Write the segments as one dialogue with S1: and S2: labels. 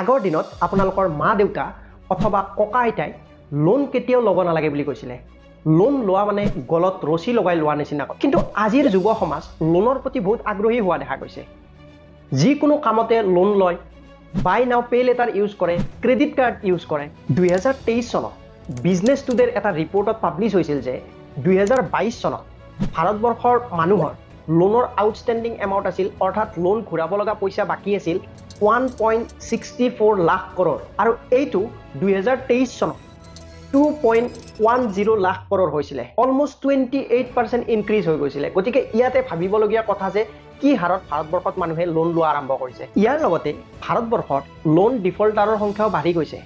S1: আগৰ দিনত আপোনালোকৰ মা দেউতা অথবা ককা আইতাই লোন কেতিয়াও ল'ব নালাগে বুলি কৈছিলে। লোন লোৱা মানে গলত ৰছী লগাই লোৱা নিচিনা। কিন্তু আজিৰ যুৱ সমাজ লোনৰ প্ৰতি বহুত আগ্ৰহী হোৱা দেখা গৈছে। যিকোনো কামতে লোন লয়, বাই নাও পে লেটাৰ ইউজ কৰে, ক্ৰেডিট কাৰ্ড ইউজ কৰে। 2023 চনত বিজনেছ টুডেৰ এটা ৰিপৰ্টত পাব্লিছ হৈছিল যে 2022 চনত ভাৰতবৰ্ষৰ মানুহৰ লোনৰ আউটষ্টেণ্ডিং এমাউণ্ট আছিল, অৰ্থাৎ লোন ঘূৰাব লগা পইচা বাকী আছিল 1.64 লাখ কৰোৰ, আৰু এইটো 2023 চনত 2.10 লাখ কৰোৰ হৈছিলে। অলমষ্ট 28% ইনক্ৰিজ হৈ গৈছিলে। গতিকে ইয়াতে ভাবিবলগীয়া কথা যে কি হাৰত ভাৰতবৰ্ষত মানুহে লোন লোৱা আৰম্ভ কৰিছে। ইয়াৰ লগতে ভাৰতবৰ্ষত লোন ডিফল্টাৰৰ সংখ্যাও বাঢ়ি গৈছে।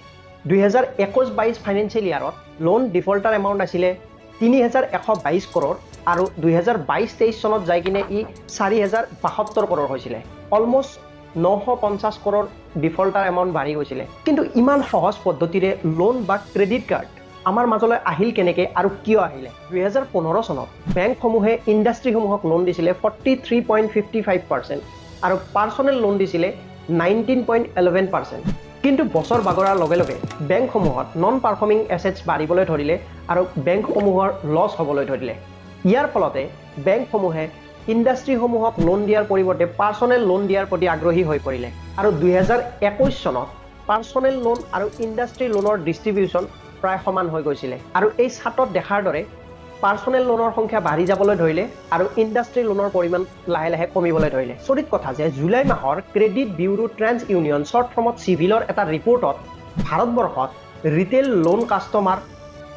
S1: 2021-22 ফাইনেন্সিয়েল ইয়াৰত লোন ডিফল্টাৰ এমাউণ্ট আছিলে 3122 কৰোৰ, আৰু 2022-23 চনত যাই কিনে ই 4072 কৰোৰ হৈছিলে। অলমষ্ট 950 কৰোৰ ডিফল্টাৰ এমাউণ্ট বাঢ়ি গৈছিলে। কিন্তু ইমান সহজ পদ্ধতিৰে লোন বা ক্ৰেডিট কাৰ্ড আমাৰ মাজলৈ আহিল কেনেকৈ আৰু কিয় আহিলে? 2015 চনত বেংকসমূহে ইণ্ডাষ্ট্ৰীসমূহক লোন দিছিলে 43.55% আৰু পাৰ্চনেল লোন দিছিলে 19.11%। কিন্তু বছৰ বাগৰাৰ লগে লগে বেংকসমূহত নন পাৰফৰ্মিং এছেটছ বাঢ়িবলৈ ধৰিলে আৰু বেংকসমূহৰ লছ হ'বলৈ ধৰিলে। ইয়াৰ ফলতে বেংকসমূহে ইণ্ডাষ্ট্ৰীসমূহক লোন দিয়াৰ পৰিৱৰ্তে পাৰ্চনেল লোন দিয়াৰ প্ৰতি আগ্ৰহী হৈ পৰিলে, আৰু 2021 চনত পাৰ্চনেল লোন আৰু ইণ্ডাষ্ট্ৰী লোনৰ ডিষ্ট্ৰিবিউশ্যন প্ৰায় সমান হৈ গৈছিলে। আৰু এই চাৰ্টত দেখাৰ দৰে পাৰ্চনেল লোনৰ সংখ্যা বাঢ়ি যাবলৈ ধৰিলে আৰু ইণ্ডাষ্ট্ৰী লোনৰ পৰিমাণ লাহে লাহে কমিবলৈ ধৰিলে। চৰিত কথা যে জুলাই মাহৰ ক্ৰেডিট বিউৰো ট্ৰেন্স ইউনিয়ন শ্বৰ্ট ফৰ্মত চিভিলৰ এটা ৰিপৰ্টত ভাৰতবৰ্ষত ৰিটেইল লোন কাষ্টমাৰ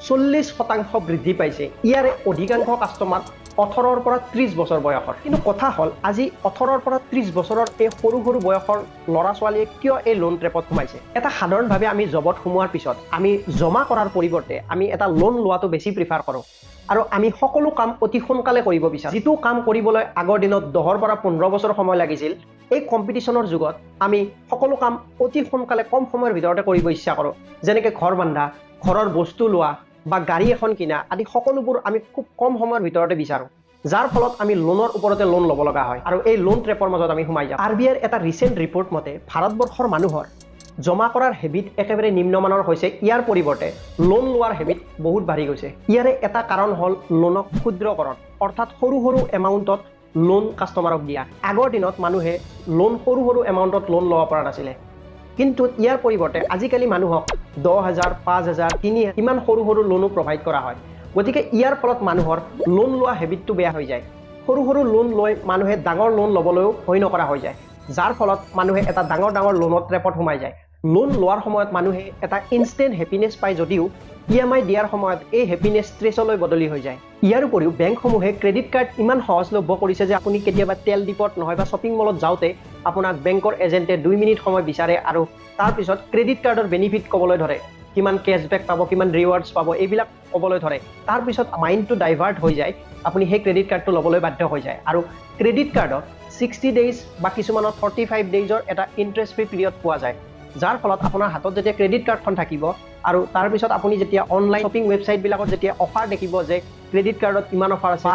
S1: 40% বৃদ্ধি পাইছে। ইয়াৰে অধিকাংশ কাষ্টমাৰ 18 পৰা 30 বছৰ বয়সৰ। কিন্তু কথা হ'ল আজি 18 পৰা 30 বছৰৰ এই সৰু সৰু বয়সৰ ল'ৰা ছোৱালীয়ে কিয় এই লোন ট্ৰেপত সোমাইছে? এটা সাধাৰণভাৱে আমি জবত সোমোৱাৰ পিছত আমি জমা কৰাৰ পৰিৱৰ্তে আমি এটা লোন লোৱাটো বেছি প্ৰিফাৰ কৰোঁ, আৰু আমি সকলো কাম অতি সোনকালে কৰিব বিচাৰোঁ। যিটো কাম কৰিবলৈ আগৰ দিনত 10 পৰা 15 বছৰ সময় লাগিছিল, এই কম্পিটিশ্যনৰ যুগত আমি সকলো কাম অতি সোনকালে কম সময়ৰ ভিতৰতে কৰিব ইচ্ছা কৰোঁ। যেনেকৈ ঘৰ বান্ধা, ঘৰৰ বস্তু লোৱা বা গাড়ী এখন কিনা আদি সকলোবোৰ আমি খুব কম সময়ৰ ভিতৰতে বিচাৰোঁ, যাৰ ফলত আমি লোনৰ ওপৰতে লোন ল'ব লগা হয় আৰু এই লোন ট্ৰেপৰ মাজত আমি সোমাই যাওঁ। RBIৰ এটা ৰিচেণ্ট ৰিপৰ্ট মতে ভাৰতবৰ্ষৰ মানুহৰ জমা কৰাৰ হেবিট একেবাৰে নিম্নমানৰ হৈছে। ইয়াৰ পৰিৱৰ্তে লোন লোৱাৰ হেবিট বহুত বাঢ়ি গৈছে। ইয়াৰে এটা কাৰণ হ'ল লোনক ক্ষুদ্ৰকৰণ, অৰ্থাৎ সৰু সৰু এমাউণ্টত লোন কাষ্টমাৰক দিয়া। আগৰ দিনত মানুহে লোন সৰু সৰু এমাউণ্টত লোন ল'ব পৰা নাছিলে, কিন্তু ইয়াৰ পৰিৱৰ্তে আজিকালি মানুহক 10,000, 5,000, 3,000 ইমান সৰু সৰু লোনো প্ৰভাইড কৰা হয়। গতিকে ইয়াৰ ফলত মানুহৰ লোন লোৱা হেবিটটো বেয়া হৈ যায়। সৰু সৰু লোন লৈ মানুহে ডাঙৰ লোন ল'বলৈও ভয় নকৰা হৈ যায়, যাৰ ফলত মানুহে এটা ডাঙৰ ডাঙৰ লোনৰ ট্ৰেপত সোমাই যায়। লোন লোৱাৰ সময়ত মানুহে এটা ইনষ্টেণ্ট হেপিনেছ পায় যদিও EMI দিয়াৰ সময়ত এই হেপিনেছ ষ্ট্ৰেছলৈ বদলি হৈ যায়। ইয়াৰ উপৰিও বেংকসমূহে ক্ৰেডিট কাৰ্ড ইমান সহজলভ্য কৰিছে যে আপুনি কেতিয়াবা তেল ডিপত নহয় বা শ্বপিং মলত যাওঁতে আপোনাক বেংকৰ এজেণ্টে 2 মিনিট সময় বিচাৰে আৰু তাৰপিছত ক্ৰেডিট কাৰ্ডৰ বেনিফিট ক'বলৈ ধৰে, কিমান কেছবেক পাব, কিমান ৰিৱাৰ্ডছ পাব, এইবিলাক ক'বলৈ ধৰে। তাৰপিছত মাইণ্ডটো ডাইভাৰ্ট হৈ যায়, আপুনি সেই ক্ৰেডিট কাৰ্ডটো ল'বলৈ বাধ্য হৈ যায়। আৰু ক্ৰেডিট কাৰ্ডত 60 ডেইজ বা কিছুমানত 45 ডেইজৰ এটা ইণ্টাৰেষ্ট ফ্ৰী পিৰিয়ড পোৱা যায়, যাৰ ফলত আপোনাৰ হাতত যেতিয়া ক্ৰেডিট কাৰ্ডখন থাকিব আৰু তাৰপিছত আপুনি যেতিয়া অনলাইন শ্বপিং ৱেবছাইটবিলাকত যেতিয়া অফাৰ দেখিব যে ক্ৰেডিট কাৰ্ডত ইমান অফাৰ আছে,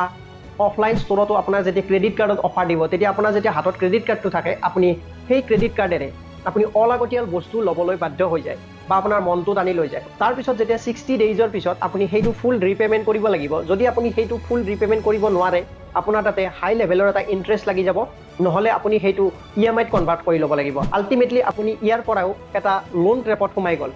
S1: অফলাইন ষ্ট'ৰতো আপোনাৰ যেতিয়া ক্ৰেডিট কাৰ্ডত অফাৰ দিব, তেতিয়া আপোনাৰ যেতিয়া হাতত ক্ৰেডিট কাৰ্ডটো থাকে আপুনি সেই ক্ৰেডিট কাৰ্ডেৰে আপুনি অলাগতিয়াল বস্তু ল'বলৈ বাধ্য হৈ যায় বা আপোনাৰ মনটো টানি লৈ যায়। তাৰপিছত যেতিয়া 60 ডেইজৰ পিছত আপুনি সেইটো ফুল ৰিপে'মেণ্ট কৰিব লাগিব। যদি আপুনি সেইটো ফুল ৰিপে'মেণ্ট কৰিব নোৱাৰে, আপোনাৰ তাতে হাই লেভেলৰ এটা ইণ্টাৰেষ্ট লাগি যাব, নহ'লে আপুনি সেইটো EMIত কনভাৰ্ট কৰি ল'ব লাগিব। আল্টিমেটলি আপুনি ইয়াৰ পৰাও এটা লোন ট্ৰেপত সোমাই গ'ল।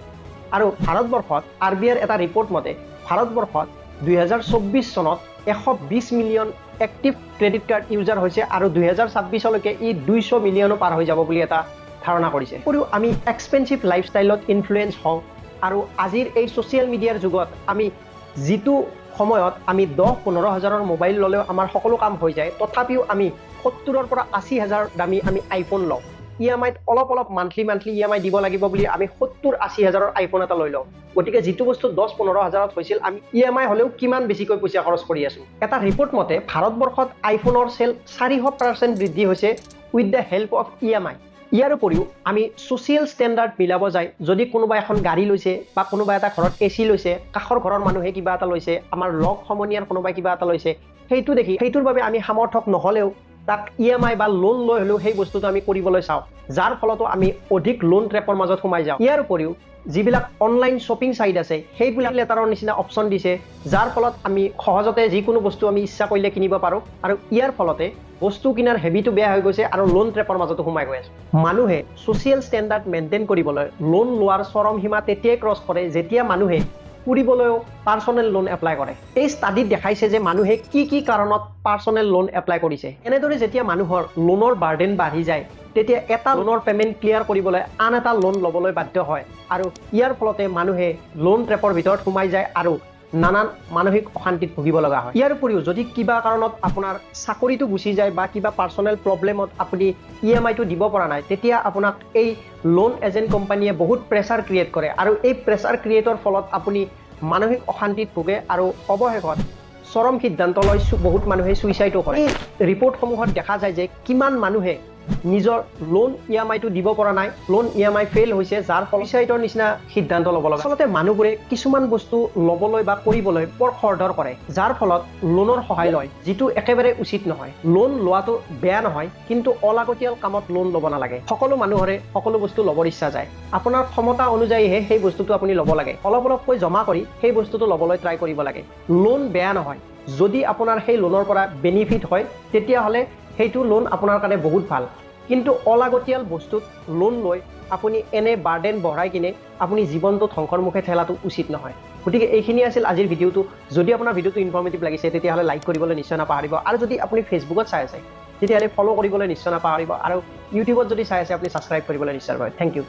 S1: আৰু ভাৰতবৰ্ষত RBIৰ এটা ৰিপৰ্ট মতে ভাৰতবৰ্ষত 2024 চনত 120 million active credit card user হৈছে আৰু 2026লৈকে ই 200 মিলিয়নো পাৰ হৈ যাব বুলি এটা ধাৰণা কৰিছে। উপৰিও আমি এক্সপেঞ্চিভ লাইফষ্টাইলত ইনফ্লুৱেঞ্চ হওঁ আৰু আজিৰ এই ছ'চিয়েল মিডিয়াৰ যুগত আমি যিটো সময়ত আমি 10-15 হাজাৰৰ মোবাইল ল'লেও আমাৰ সকলো কাম হৈ যায়, তথাপিও আমি 70,000 পৰা 80,000 দামী আমি আইফোন লওঁ। EMIত অলপ মান্থলি EMI দিব লাগিব বুলি আমি 70-80 হাজাৰৰ আইফোন এটা লৈ লওঁ। গতিকে যিটো বস্তু 10-15 হাজাৰত হৈছিল আমি EMI হ'লেও কিমান বেছিকৈ পইচা খৰচ কৰি আছোঁ। এটা ৰিপৰ্ট মতে ভাৰতবৰ্ষত আইফোনৰ চেল 400% বৃদ্ধি হৈছে with the help of EMI। ইয়াৰ উপৰিও আমি ছ'চিয়েল ষ্টেণ্ডাৰ্ড মিলাব যায়, যদি কোনোবা এখন গাড়ী লৈছে বা কোনোবা এটা ঘৰত AC লৈছে, কাষৰ ঘৰৰ মানুহে কিবা এটা লৈছে, আমাৰ লগ সমনীয়াৰ কোনোবাই কিবা এটা লৈছে, সেইটো দেখি সেইটোৰ বাবে আমি সামৰ্থক নহ'লেও তাক EMI বা লোন লৈ হলেও সেই বস্তুটো আমি কৰিবলৈ চাওঁ যাৰ ফলতো আমি অধিক লোন ট্ৰেপৰ মাজত সোমাই যাওঁ ইয়াৰ উপৰিও যিবিলাক অনলাইন শ্বপিং সাইট আছে সেইবিলাক লেটাৰৰ নিচিনা অপচন দিছে যাৰ ফলত আমি সহজতে যিকোনো বস্তু আমি ইচ্ছা কৰিলে কিনিব পাৰো আৰু ইয়াৰ ফলতে বস্তু কিনাৰ হেবিটো বেয়া হৈ গৈছে আৰু লোন ট্ৰেপৰ মাজতো সোমাই গৈ আছে মানুহে সোশ্যাল ষ্টেণ্ডাৰ্ড মেইনটেইন কৰিবলৈ লোন লোৱাৰ চৰম সীমা তেতিয়াই ক্ৰছ কৰে যেতিয়া মানুহে ফুৰিবলৈও পাৰ্সোনেল লোন এপ্লাই কৰে এই ষ্টাডিত দেখাইছে যে মানুহে কি কাৰণত পাৰ্সোনেল লোন এপ্লাই কৰিছে এনেদৰে যেতিয়া মানুহৰ লোনৰ বাৰ্ডেন বাঢ়ি যায় তেতিয়া এটা লোনৰ পেমেন্ট ক্লিয়াৰ কৰিবলৈ আন এটা লোন লবলৈ বাধ্য হয় আৰু ইয়াৰ ফলতে মানুহে লোন ট্ৰেপৰ ভিতৰত সোমাই যায় আৰু নানান মানসিক অশান্তিত ভুগিব লগা হয় ইয়াৰ উপৰিও যদি কিবা কাৰণত আপোনাৰ চাকৰিটো গুচি যায় বা কিবা পাৰ্সোনেল প্ৰবলেমত আপুনি EMI-টো দিব পৰা নাই তেতিয়া আপোনাক এই লোন এজেন্ট কোম্পানীয়ে বহুত প্ৰেছাৰ ক্ৰিয়েট কৰে আৰু এই প্ৰেছাৰ ক্ৰিয়েটৰ ফলত আপুনি মানসিক অশান্তিত ভুগে আৰু অৱশেষত চৰম সিদ্ধান্ত লৈ বহুত মানুহে সুইচাইডো কৰে এই ৰিপৰ্টসমূহত দেখা যায় যে কিমান মানুহে নিজৰ লোন EMI-টো দিব পৰা নাই লোন EMI ফেইল হৈছে যাৰ ফলত সুইচাইডৰ নিচিনা সিদ্ধান্ত ল'ব লগা আচলতে মানুহবোৰে কিছুমান বস্তু ল'বলৈ বা কৰিবলৈ বৰ খৰধৰ কৰে যাৰ ফলত লোনৰ সহায় লয় যিটো একেবাৰে উচিত নহয় লোন লোৱাটো বেয়া নহয় কিন্তু অলাগতিয়াল কামত লোন ল'ব নালাগে সকলো মানুহৰে সকলো বস্তু ল'বৰ ইচ্ছা যায় আপোনাৰ ক্ষমতা অনুযায়ীহে সেই বস্তুটো আপুনি ল'ব লাগে অলপকৈ জমা কৰি সেই বস্তুটো ল'বলৈ ট্ৰাই কৰিব লাগে লোন বেয়া নহয় যদি আপোনাৰ সেই লোনৰ পৰা বেনিফিট হয় তেতিয়াহ'লে সেইটো লোন আপোনাৰ কাৰণে বহুত ভাল কিন্তু অলাগতিয়াল বস্তুত লোন লৈ আপুনি এনে বাৰ্ডেন বঢ়াই কিনে আপুনি জীৱনটো ধ্বংসৰ মুখে ঠেলাটো উচিত নহয় গতিকে এইখিনি আছিল আজিৰ ভিডিওটো যদি আপোনাৰ ভিডিওটো ইনফৰ্মেটিভ লাগিছে তেতিয়াহ'লে লাইক কৰিবলৈ নিশ্চয় নাপাহৰিব আৰু যদি আপুনি ফেচবুকত চাই আছে তেতিয়াহ'লে ফলো কৰিবলৈ নিশ্চয় নাপাহৰিব আৰু ইউটিউবত যদি চাই আছে আপুনি সাবস্ক্ৰাইব কৰিবলৈ নিশ্চয় পাহৰিব থ্যাংক ইউ